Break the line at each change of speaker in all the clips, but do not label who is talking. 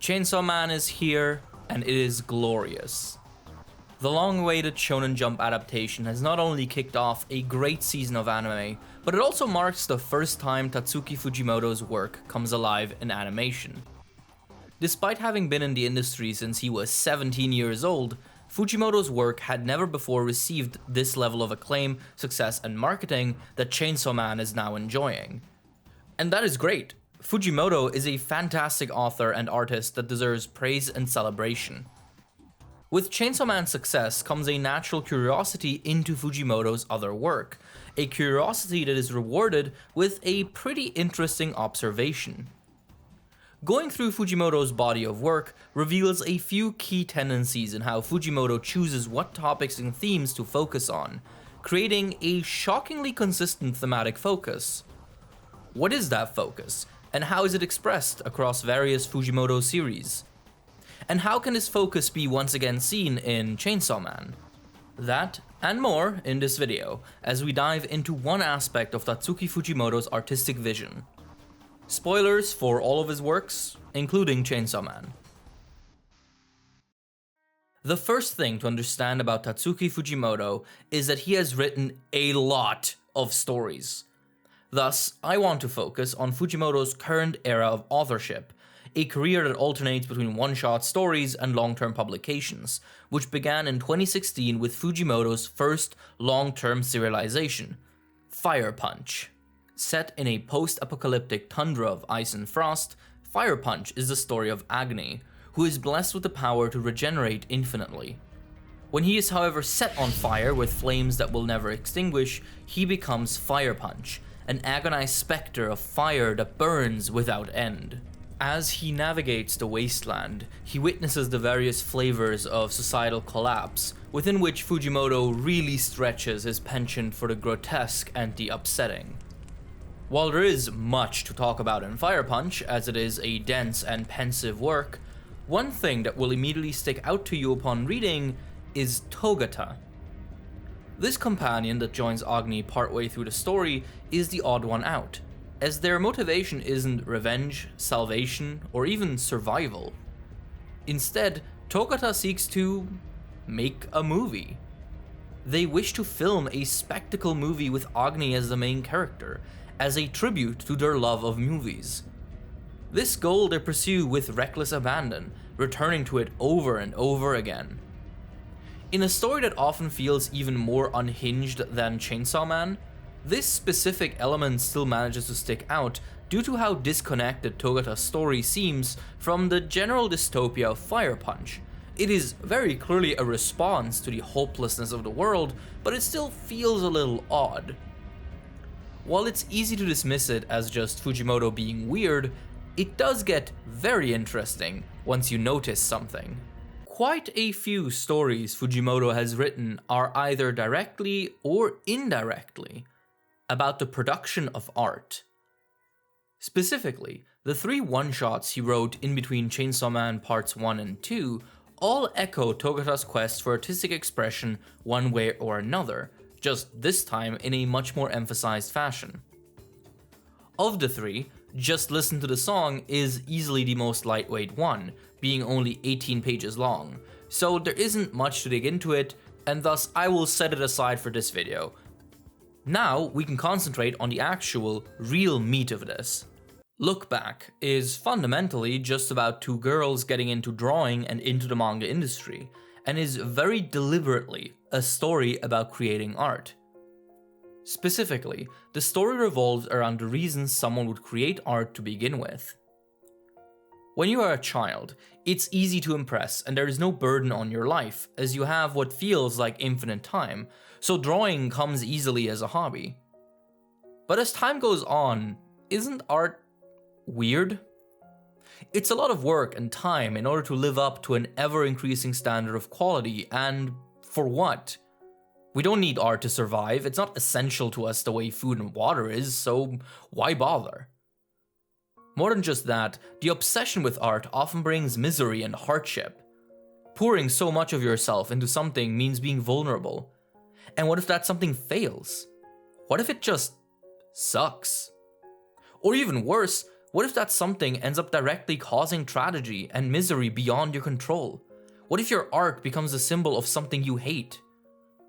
Chainsaw Man is here, and it is glorious. The long-awaited Shonen Jump adaptation has not only kicked off a great season of anime, but it also marks the first time Tatsuki Fujimoto's work comes alive in animation. Despite having been in the industry since he was 17 years old, Fujimoto's work had never before received this level of acclaim, success, and marketing that Chainsaw Man is now enjoying. And that is great. Fujimoto is a fantastic author and artist that deserves praise and celebration. With Chainsaw Man's success comes a natural curiosity into Fujimoto's other work, a curiosity that is rewarded with a pretty interesting observation. Going through Fujimoto's body of work reveals a few key tendencies in how Fujimoto chooses what topics and themes to focus on, creating a shockingly consistent thematic focus. What is that focus, and how is it expressed across various Fujimoto series? And how can this focus be once again seen in Chainsaw Man? That and more in this video, as we dive into one aspect of Tatsuki Fujimoto's artistic vision. Spoilers for all of his works, including Chainsaw Man. The first thing to understand about Tatsuki Fujimoto is that he has written a lot of stories. Thus, I want to focus on Fujimoto's current era of authorship, a career that alternates between one-shot stories and long-term publications, which began in 2016 with Fujimoto's first long-term serialization, Fire Punch. Set in a post-apocalyptic tundra of ice and frost, Fire Punch is the story of Agni, who is blessed with the power to regenerate infinitely. When he is however set on fire with flames that will never extinguish, he becomes Fire Punch, an agonized specter of fire that burns without end. As he navigates the wasteland, he witnesses the various flavors of societal collapse, within which Fujimoto really stretches his penchant for the grotesque and the upsetting. While there is much to talk about in Fire Punch, as it is a dense and pensive work, one thing that will immediately stick out to you upon reading is Togata. This companion that joins Agni partway through the story is the odd one out, as their motivation isn't revenge, salvation, or even survival. Instead, Togata seeks to make a movie. They wish to film a spectacle movie with Agni as the main character, as a tribute to their love of movies. This goal they pursue with reckless abandon, returning to it over and over again. In a story that often feels even more unhinged than Chainsaw Man, this specific element still manages to stick out due to how disconnected Togata's story seems from the general dystopia of Fire Punch. It is very clearly a response to the hopelessness of the world, but it still feels a little odd. While it's easy to dismiss it as just Fujimoto being weird, it does get very interesting once you notice something. Quite a few stories Fujimoto has written are either directly or indirectly about the production of art. Specifically, the 3 one-shots he wrote in between Chainsaw Man Parts 1 and 2 all echo Togata's quest for artistic expression one way or another, just this time in a much more emphasized fashion. Of the 3, Just Listen to the Song is easily the most lightweight one, being only 18 pages long, so there isn't much to dig into it, and thus I will set it aside for this video. Now we can concentrate on the actual, real meat of this. Look Back is fundamentally just about 2 girls getting into drawing and into the manga industry, and is very deliberately a story about creating art. Specifically, the story revolves around the reasons someone would create art to begin with. When you are a child, it's easy to impress and there is no burden on your life, as you have what feels like infinite time, so drawing comes easily as a hobby. But as time goes on, isn't art weird? It's a lot of work and time in order to live up to an ever-increasing standard of quality, and for what? We don't need art to survive, it's not essential to us the way food and water is, so why bother? More than just that, the obsession with art often brings misery and hardship. Pouring so much of yourself into something means being vulnerable. And what if that something fails? What if it just sucks? Or even worse, What if that something ends up directly causing tragedy and misery beyond your control? What if your art becomes a symbol of something you hate?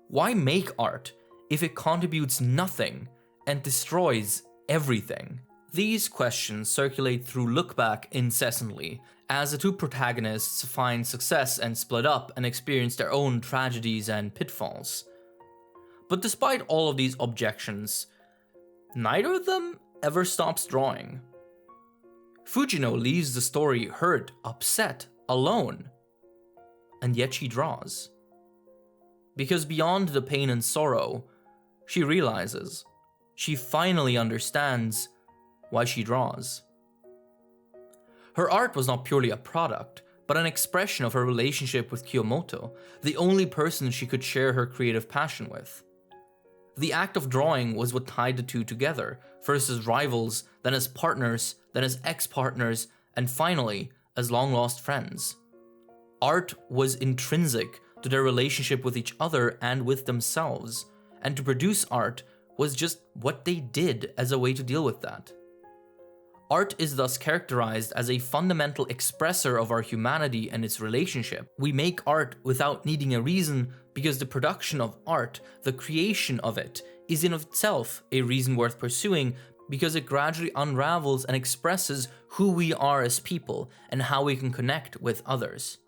Why make art if it contributes nothing and destroys everything? These questions circulate through Look Back incessantly, as the two protagonists find success and split up and experience their own tragedies and pitfalls. But despite all of these objections, neither of them ever stops drawing. Fujino leaves the story hurt, upset, alone, and yet she draws. Because beyond the pain and sorrow, she realizes, she finally understands why she draws. Her art was not purely a product, but an expression of her relationship with Kiyomoto, the only person she could share her creative passion with. The act of drawing was what tied the two together, first as rivals, then as partners, then as ex-partners, and finally, as long-lost friends. Art was intrinsic to their relationship with each other and with themselves, and to produce art was just what they did as a way to deal with that. Art is thus characterized as a fundamental expresser of our humanity and its relationship. We make art without needing a reason because the production of art, the creation of it, is in itself a reason worth pursuing because it gradually unravels and expresses who we are as people and how we can connect with others.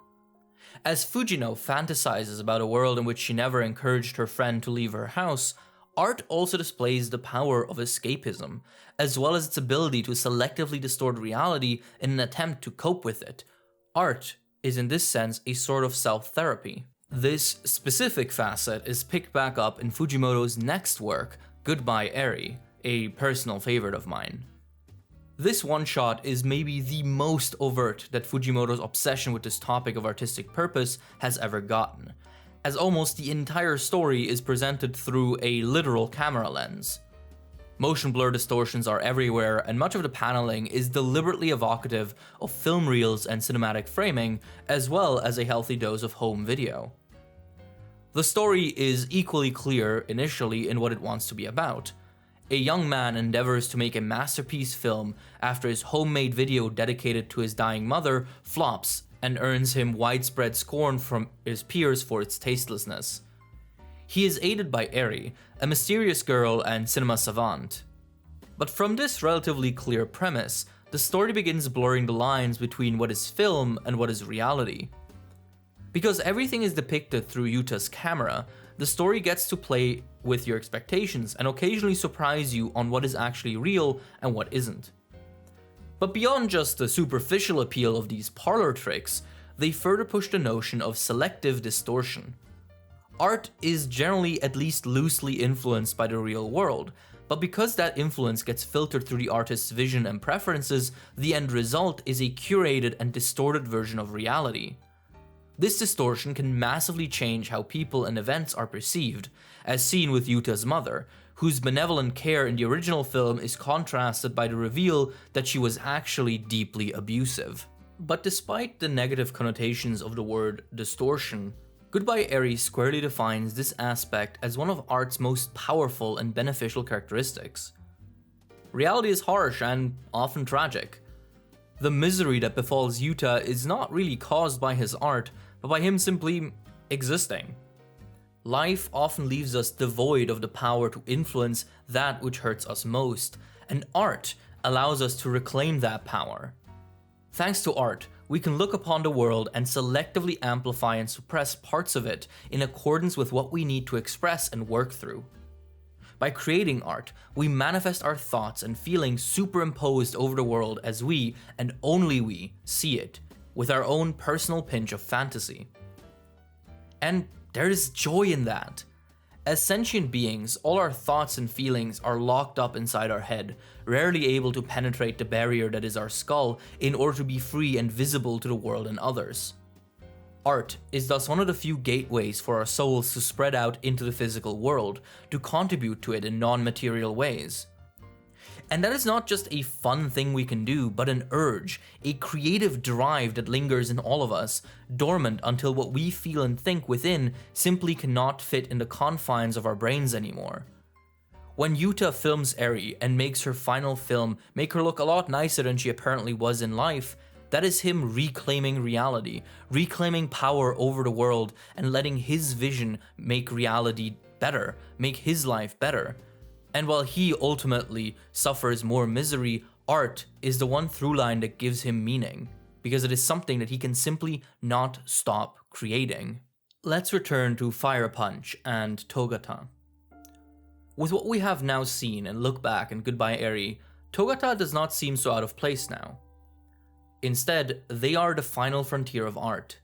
As Fujino fantasizes about a world in which she never encouraged her friend to leave her house, art also displays the power of escapism, as well as its ability to selectively distort reality in an attempt to cope with it. Art is in this sense a sort of self-therapy. This specific facet is picked back up in Fujimoto's next work, Goodbye Eri, a personal favorite of mine. This one-shot is maybe the most overt that Fujimoto's obsession with this topic of artistic purpose has ever gotten, as almost the entire story is presented through a literal camera lens. Motion blur distortions are everywhere, and much of the paneling is deliberately evocative of film reels and cinematic framing, as well as a healthy dose of home video. The story is equally clear initially in what it wants to be about. A young man endeavors to make a masterpiece film after his homemade video dedicated to his dying mother flops and earns him widespread scorn from his peers for its tastelessness. He is aided by Eri, a mysterious girl and cinema savant. But from this relatively clear premise, the story begins blurring the lines between what is film and what is reality. Because everything is depicted through Yuta's camera, the story gets to play with your expectations and occasionally surprise you on what is actually real and what isn't. But beyond just the superficial appeal of these parlor tricks, they further push the notion of selective distortion. Art is generally at least loosely influenced by the real world, but because that influence gets filtered through the artist's vision and preferences, the end result is a curated and distorted version of reality. This distortion can massively change how people and events are perceived, as seen with Yuta's mother, whose benevolent care in the original film is contrasted by the reveal that she was actually deeply abusive. But despite the negative connotations of the word distortion, Goodbye Eri squarely defines this aspect as one of art's most powerful and beneficial characteristics. Reality is harsh and often tragic. The misery that befalls Yuta is not really caused by his art, but by him simply existing. Life often leaves us devoid of the power to influence that which hurts us most, and art allows us to reclaim that power. Thanks to art, we can look upon the world and selectively amplify and suppress parts of it in accordance with what we need to express and work through. By creating art, we manifest our thoughts and feelings superimposed over the world as we, and only we, see it, with our own personal pinch of fantasy. And there is joy in that. As sentient beings, all our thoughts and feelings are locked up inside our head, rarely able to penetrate the barrier that is our skull in order to be free and visible to the world and others. Art is thus one of the few gateways for our souls to spread out into the physical world, to contribute to it in non-material ways. And that is not just a fun thing we can do, but an urge, a creative drive that lingers in all of us, dormant until what we feel and think within simply cannot fit in the confines of our brains anymore. When Yuta films Eri and makes her final film make her look a lot nicer than she apparently was in life, that is him reclaiming reality, reclaiming power over the world, and letting his vision make reality better, make his life better. And while he ultimately suffers more misery, art is the one through line that gives him meaning, because it is something that he can simply not stop creating. Let's return to Fire Punch and Togata. With what we have now seen and look back in Goodbye Eri, Togata does not seem so out of place now. Instead, they are the final frontier of art.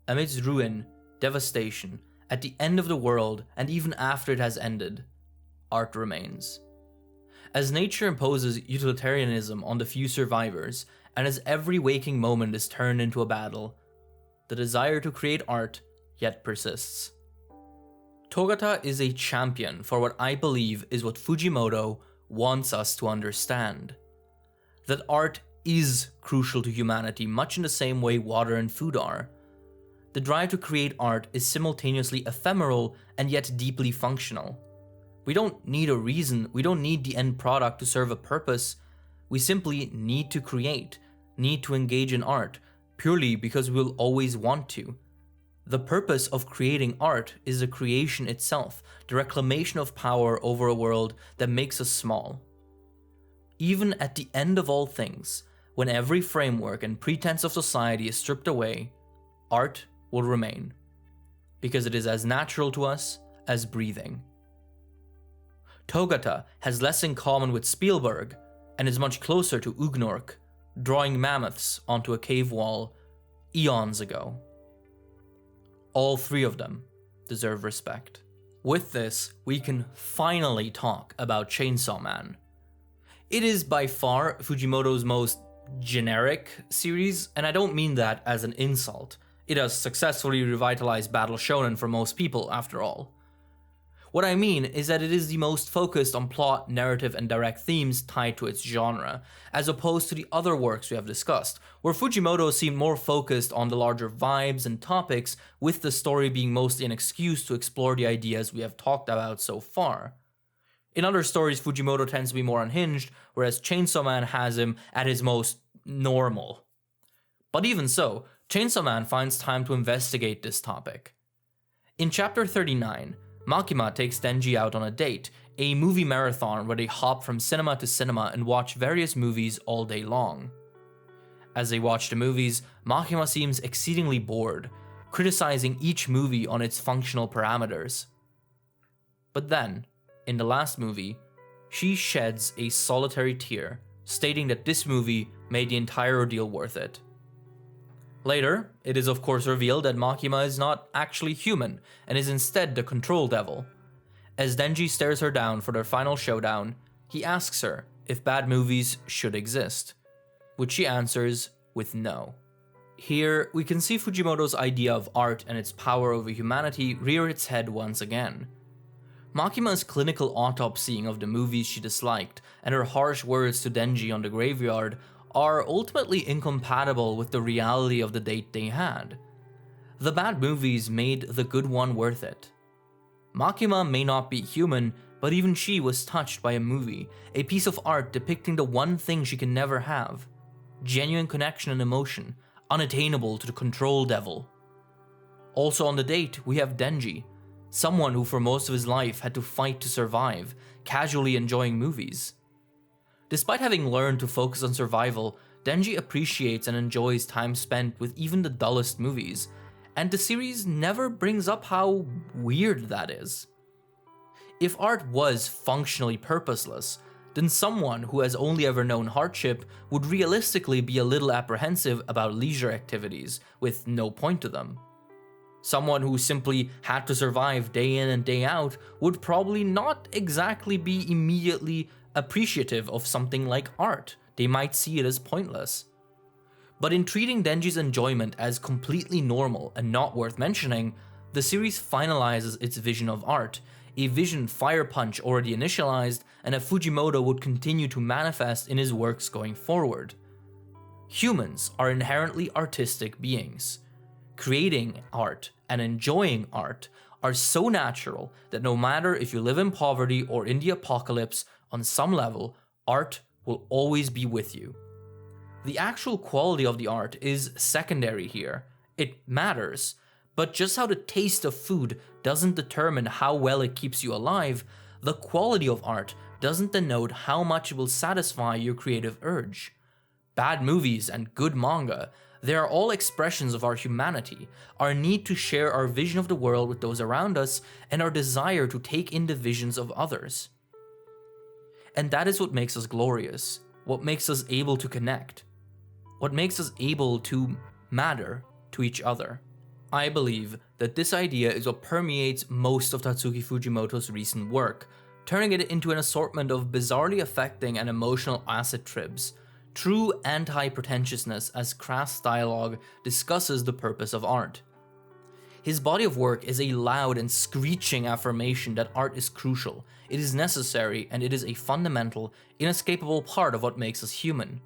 Amidst ruin, devastation, at the end of the world, and even after it has ended, art remains. As nature imposes utilitarianism on the few survivors, and as every waking moment is turned into a battle, the desire to create art yet persists. Togata is a champion for what I believe is what Fujimoto wants us to understand. That art is crucial to humanity, much in the same way water and food are. The drive to create art is simultaneously ephemeral and yet deeply functional. We don't need a reason, we don't need the end product to serve a purpose. We simply need to create, need to engage in art, purely because we'll always want to. The purpose of creating art is the creation itself, the reclamation of power over a world that makes us small. Even at the end of all things, when every framework and pretense of society is stripped away, art will remain, because it is as natural to us as breathing. Togata has less in common with Spielberg and is much closer to Ugnork, drawing mammoths onto a cave wall eons ago. All three of them deserve respect. With this, we can finally talk about Chainsaw Man. It is by far Fujimoto's most generic series, and I don't mean that as an insult. It has successfully revitalized Battle Shonen for most people, after all. What I mean is that it is the most focused on plot, narrative, and direct themes tied to its genre, as opposed to the other works we have discussed, where Fujimoto seemed more focused on the larger vibes and topics, with the story being mostly an excuse to explore the ideas we have talked about so far. In other stories, Fujimoto tends to be more unhinged, whereas Chainsaw Man has him at his most normal. But even so, Chainsaw Man finds time to investigate this topic. In chapter 39, Makima takes Denji out on a date, a movie marathon where they hop from cinema to cinema and watch various movies all day long. As they watch the movies, Makima seems exceedingly bored, criticizing each movie on its functional parameters. But then, in the last movie, she sheds a solitary tear, stating that this movie made the entire ordeal worth it. Later, it is of course revealed that Makima is not actually human, and is instead the control devil. As Denji stares her down for their final showdown, he asks her if bad movies should exist, which she answers with no. Here, we can see Fujimoto's idea of art and its power over humanity rear its head once again. Makima's clinical autopsying of the movies she disliked, and her harsh words to Denji on the graveyard are ultimately incompatible with the reality of the date they had. The bad movies made the good one worth it. Makima may not be human, but even she was touched by a movie, a piece of art depicting the one thing she can never have: genuine connection and emotion, unattainable to the control devil. Also on the date, we have Denji, someone who for most of his life had to fight to survive, casually enjoying movies. Despite having learned to focus on survival, Denji appreciates and enjoys time spent with even the dullest movies, and the series never brings up how weird that is. If art was functionally purposeless, then someone who has only ever known hardship would realistically be a little apprehensive about leisure activities with no point to them. Someone who simply had to survive day in and day out would probably not exactly be immediately appreciative of something like art. They might see it as pointless. But in treating Denji's enjoyment as completely normal and not worth mentioning, the series finalizes its vision of art, a vision Fire Punch already initialized and that Fujimoto would continue to manifest in his works going forward. Humans are inherently artistic beings. Creating art and enjoying art are so natural that no matter if you live in poverty or in the apocalypse, on some level, art will always be with you. The actual quality of the art is secondary here. It matters, but just how the taste of food doesn't determine how well it keeps you alive, the quality of art doesn't denote how much it will satisfy your creative urge. Bad movies and good manga, they are all expressions of our humanity, our need to share our vision of the world with those around us, and our desire to take in the visions of others. And that is what makes us glorious, what makes us able to connect, what makes us able to matter to each other. I believe that this idea is what permeates most of Tatsuki Fujimoto's recent work, turning it into an assortment of bizarrely affecting and emotional acid trips, true anti-pretentiousness as crass dialogue discusses the purpose of art. His body of work is a loud and screeching affirmation that art is crucial, it is necessary, and it is a fundamental, inescapable part of what makes us human.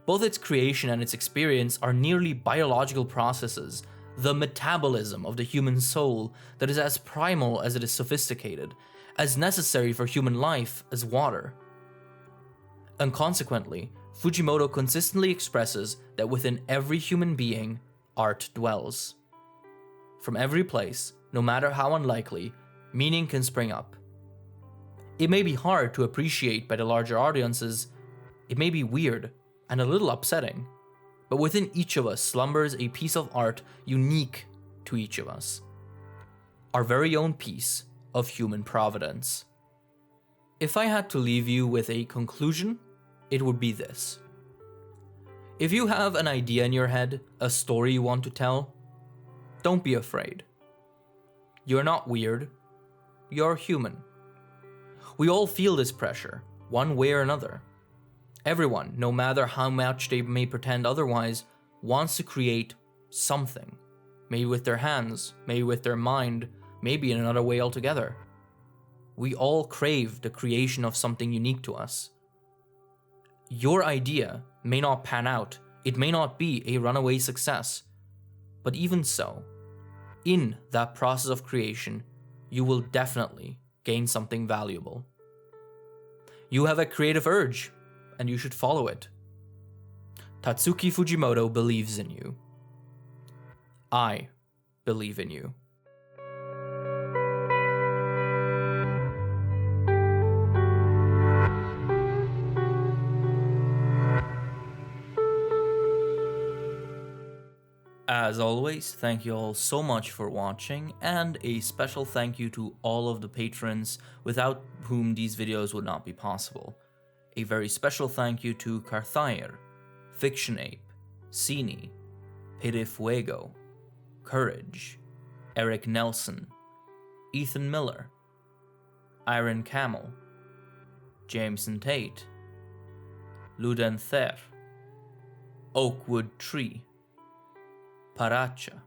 Both its creation and its experience are nearly biological processes, the metabolism of the human soul that is as primal as it is sophisticated, as necessary for human life as water. And consequently, Fujimoto consistently expresses that within every human being, art dwells. From every place, no matter how unlikely, meaning can spring up. It may be hard to appreciate by the larger audiences, it may be weird and a little upsetting, but within each of us slumbers a piece of art unique to each of us. Our very own piece of human providence. If I had to leave you with a conclusion, it would be this. If you have an idea in your head, a story you want to tell, don't be afraid. You're not weird, you're human. We all feel this pressure, one way or another. Everyone, no matter how much they may pretend otherwise, wants to create something. Maybe with their hands, maybe with their mind, maybe in another way altogether. We all crave the creation of something unique to us. Your idea may not pan out, it may not be a runaway success, but even so, in that process of creation, you will definitely gain something valuable. You have a creative urge, and you should follow it. Tatsuki Fujimoto believes in you. I believe in you. As always, thank you all so much for watching, and a special thank you to all of the patrons without whom these videos would not be possible. A very special thank you to Carthair, Fiction Ape, Cini, Fuego, Courage, Eric Nelson, Ethan Miller, Iron Camel, Jameson Tate, Luden Ther, Oakwood Tree, Paracha,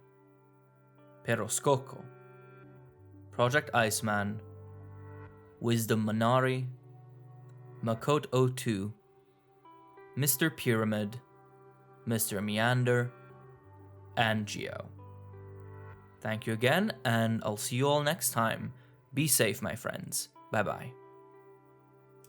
Peroscoco, Project Iceman, Wisdom Manari, Makot 02, Mr. Pyramid, Mr. Meander, and Geo. Thank you again, and I'll see you all next time. Be safe, my friends. Bye-bye.